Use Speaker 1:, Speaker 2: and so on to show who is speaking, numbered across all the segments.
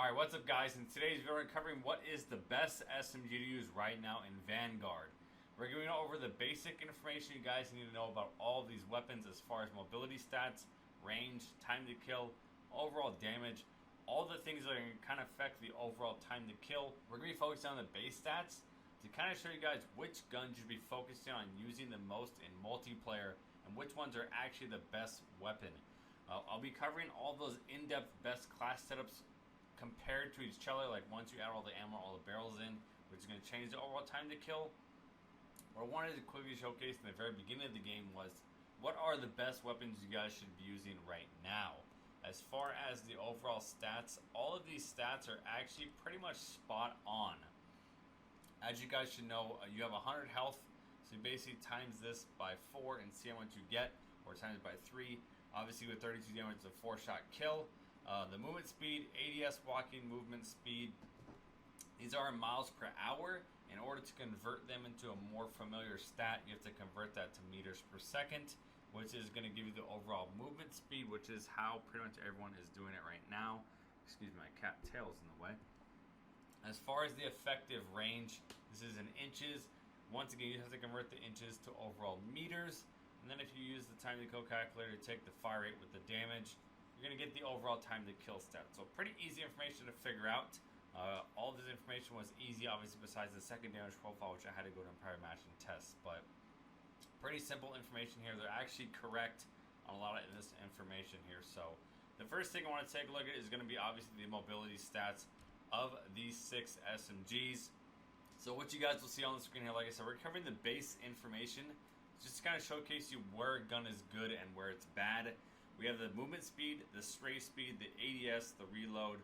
Speaker 1: Alright, what's up guys? In today's video we're covering what is the best SMG to use right now in Vanguard. We're going over the basic information you guys need to know about all of these weapons as far as mobility stats, range, time to kill, overall damage, all the things that are going to kind of affect the overall time to kill. We're going to be focusing on the base stats to kind of show you guys which guns you should be focusing on using the most in multiplayer and which ones are actually the best weapon. I'll be covering all those in-depth best class setups compared to each other, like once you add all the ammo, all the barrels in, which is going to change the overall time to kill. What I wanted to quickly showcase in the very beginning of the game was what are the best weapons you guys should be using right now. As far as the overall stats, all of these stats are actually pretty much spot on. As you guys should know, you have 100 health, so you basically times this by 4 and see how much you get, or times it by 3. Obviously with 32 damage, it's a 4-shot kill. The movement speed, ADS walking movement speed, these are in miles per hour. In order to convert them into a more familiar stat, you have to convert that to meters per second, which is going to give you the overall movement speed, which is how pretty much everyone is doing it right now. Excuse me, my cat tail's in the way. As far as the effective range, this is in inches. Once again, you have to convert the inches to overall meters. And then if you use the time to kill calculator to take the fire rate with the damage, you're going to get the overall time to kill stat. So pretty easy information to figure out. All this information was easy, obviously, besides the second damage profile, which I had to go to entire match and test. But pretty simple information here. They're actually correct on a lot of this information here. So the first thing I want to take a look at is going to be obviously the mobility stats of these 6 SMGs. So what you guys will see on the screen here, like I said, we're covering the base information just to kind of showcase you where a gun is good and where it's bad. We have the movement speed, the spray speed, the ADS, the reload,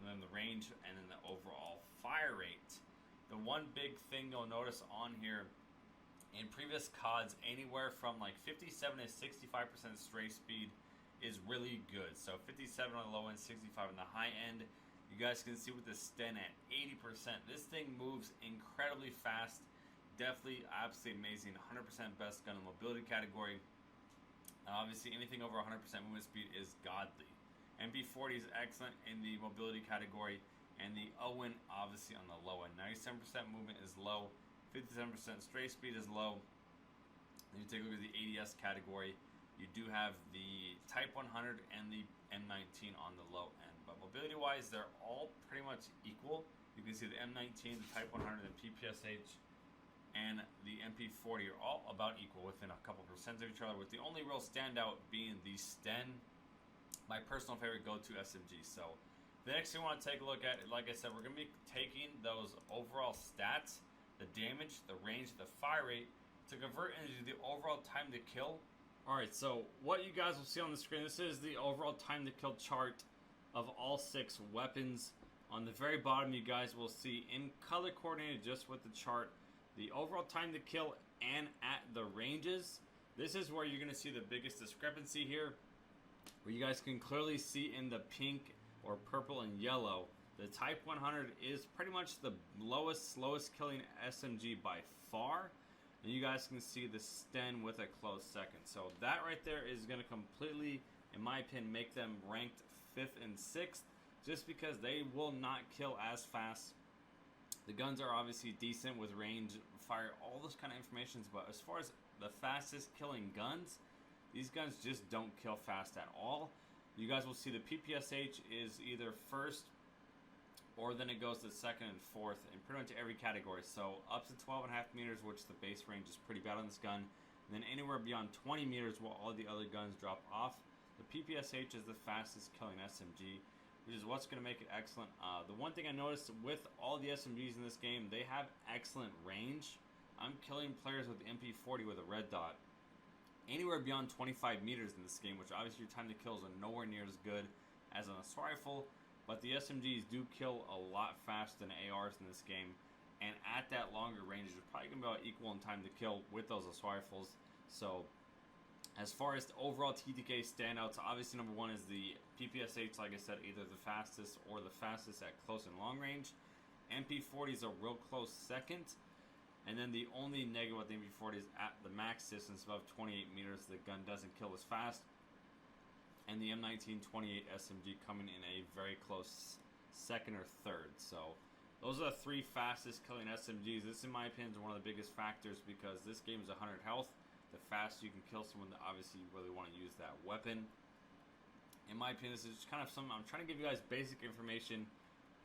Speaker 1: and then the range, and then the overall fire rate. The one big thing you'll notice on here, in previous CODs, anywhere from like 57 to 65% stray speed is really good. So 57 on the low end, 65 on the high end. You guys can see with the Sten at 80%. This thing moves incredibly fast. Definitely absolutely amazing. 100% best gun in the mobility category. Obviously, anything over 100% movement speed is godly. MP40 is excellent in the mobility category, and the Owen obviously on the low end. 97% movement is low, 57% stray speed is low. Then you take a look at the ADS category. You do have the Type 100 and the M19 on the low end, but mobility-wise, they're all pretty much equal. You can see the M19, the Type 100, the PPSH, and the MP40 are all about equal within a couple percent of each other, with the only real standout being the Sten, my personal favorite go-to SMG. So the next thing I want to take a look at, like I said, we're going to be taking those overall stats, the damage, the range, the fire rate, to convert into the overall time to kill. Alright, so what you guys will see on the screen, this is the overall time to kill chart of all 6 weapons. On the very bottom, you guys will see in color coordinated just with the chart, the overall time to kill and at the ranges. This is where you're going to see the biggest discrepancy here, where you guys can clearly see in the pink or purple and yellow, the Type 100 is pretty much the slowest killing SMG by far. And you guys can see the Sten with a close second. So that right there is going to completely, in my opinion, make them ranked 5th and 6th, just because they will not kill as fast. The guns are obviously decent with range, fire, all those kind of information, but as far as the fastest killing guns, these guns just don't kill fast at all. You guys will see the PPSH is either first, or then it goes to 2nd and 4th in pretty much every category. So up to 12.5 meters, which the base range is pretty bad on this gun. And then anywhere beyond 20 meters while all the other guns drop off. The PPSH is the fastest killing SMG, which is what's going to make it excellent. The one thing I noticed with all the SMGs in this game, they have excellent range. I'm killing players with the MP40 with a red dot anywhere beyond 25 meters in this game, which obviously your time to kills are nowhere near as good as an assault rifle, but the SMGs do kill a lot faster than ARs in this game, and at that longer range, you're probably going to be about equal in time to kill with those assault rifles. So as far as the overall TTK standouts, obviously number 1 is the PPSH, like I said, either the fastest or the fastest at close and long range. MP40 is a real close second. And then the only negative with the MP40 is at the max distance above 28 meters, the gun doesn't kill as fast. And the M1928 SMG coming in a very close second, or third. So those are the 3 fastest killing SMGs. This, in my opinion, is one of the biggest factors because this game is 100 health. The faster you can kill someone, obviously you really want to use that weapon. In my opinion, this is just kind of something I'm trying to give you guys basic information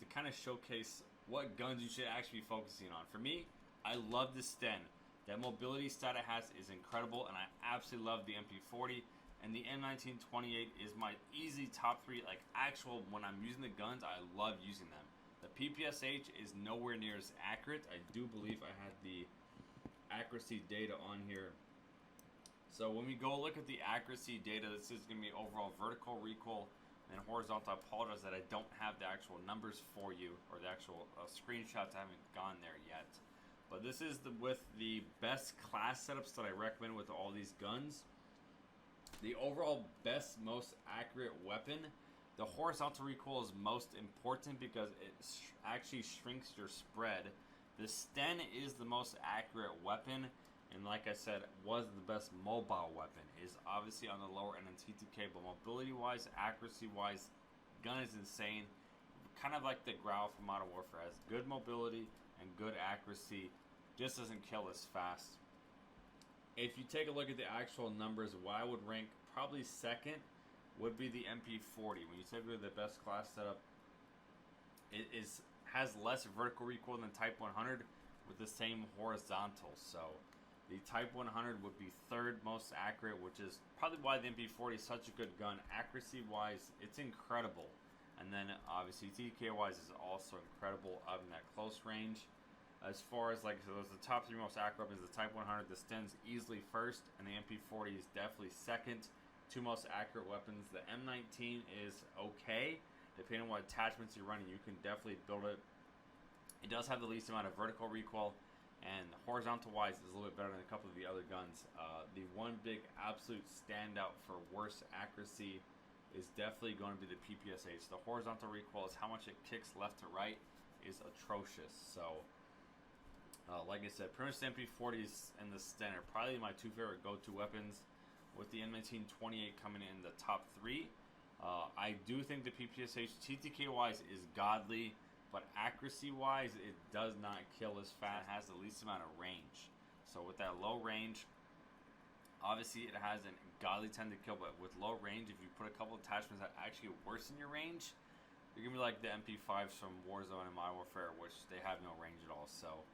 Speaker 1: to kind of showcase what guns you should actually be focusing on. For me, I love the Sten. That mobility stat it has is incredible, and I absolutely love the MP40. And the M1928 is my easy top 3, like actual, when I'm using the guns, I love using them. The PPSH is nowhere near as accurate. I do believe I had the accuracy data on here. So when we go look at the accuracy data, this is going to be overall vertical recoil and horizontal. I apologize that I don't have the actual numbers for you, or the actual screenshots. I haven't gone there yet. But this is with the best class setups that I recommend with all these guns. The overall best, most accurate weapon. The horizontal recoil is most important because it actually shrinks your spread. The Sten is the most accurate weapon, and like I said, was the best mobile weapon. Is obviously on the lower end in TTK, but mobility-wise, accuracy-wise, gun is insane. Kind of like the Growl from Modern Warfare, has good mobility and good accuracy, just doesn't kill as fast. If you take a look at the actual numbers, what I would rank probably second would be the MP40. When you take a look at the best class setup, it has less vertical recoil than Type 100 with the same horizontal. So the Type 100 would be third most accurate, which is probably why the MP40 is such a good gun. Accuracy-wise, it's incredible. And then obviously TTK-wise is also incredible out in that close range. As far as, like, so those are the top 3 most accurate weapons. The Type 100, the Sten's easily first, and the MP40 is definitely second. 2 most accurate weapons. The M19 is okay. Depending on what attachments you're running, you can definitely build it. It does have the least amount of vertical recoil, and horizontal-wise is a little bit better than a couple of the other guns. The one big absolute standout for worse accuracy is definitely going to be the PPSH. The horizontal recoil is how much it kicks left to right is atrocious. So, like I said, pretty much the MP40s and the Sten are probably my 2 favorite go-to weapons, with the M1928 coming in the top 3. I do think the PPSH, TTK-wise, is godly, but accuracy-wise, it does not kill as fast. It has the least amount of range. So with that low range, obviously it has a godly time to kill, but with low range, if you put a couple attachments that actually worsen your range, you're going to be like the MP5s from Warzone and Modern Warfare, which they have no range at all. So,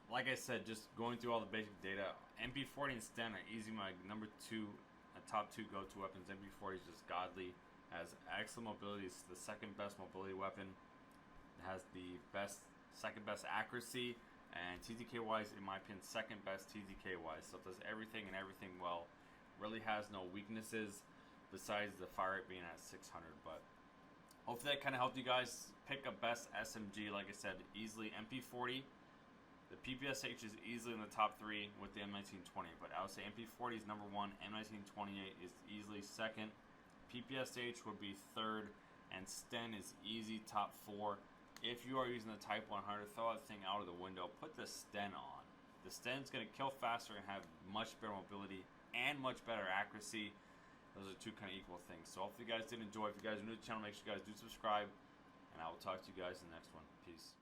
Speaker 1: like I said, just going through all the basic data, MP40 and Sten are easy my top 2 go-to weapons. MP40 is just godly, has excellent mobility. It's the second best mobility weapon. It has the second best accuracy, and TTK-wise, in my opinion, second best TTK-wise. So it does everything and everything well. Really has no weaknesses besides the fire rate being at 600. But hopefully that kind of helped you guys pick a best SMG. Like I said, easily MP40. The PPSH is easily in the top 3 with the M1920, but I would say MP40 is number 1, M1928 is easily second, PPSH would be third, and Sten is easy top 4. If you are using the Type 100, throw that thing out of the window, put the Sten on. The Sten's going to kill faster and have much better mobility and much better accuracy. Those are 2 kind of equal things. So hopefully you guys did enjoy. If you guys are new to the channel, make sure you guys do subscribe, and I will talk to you guys in the next one. Peace.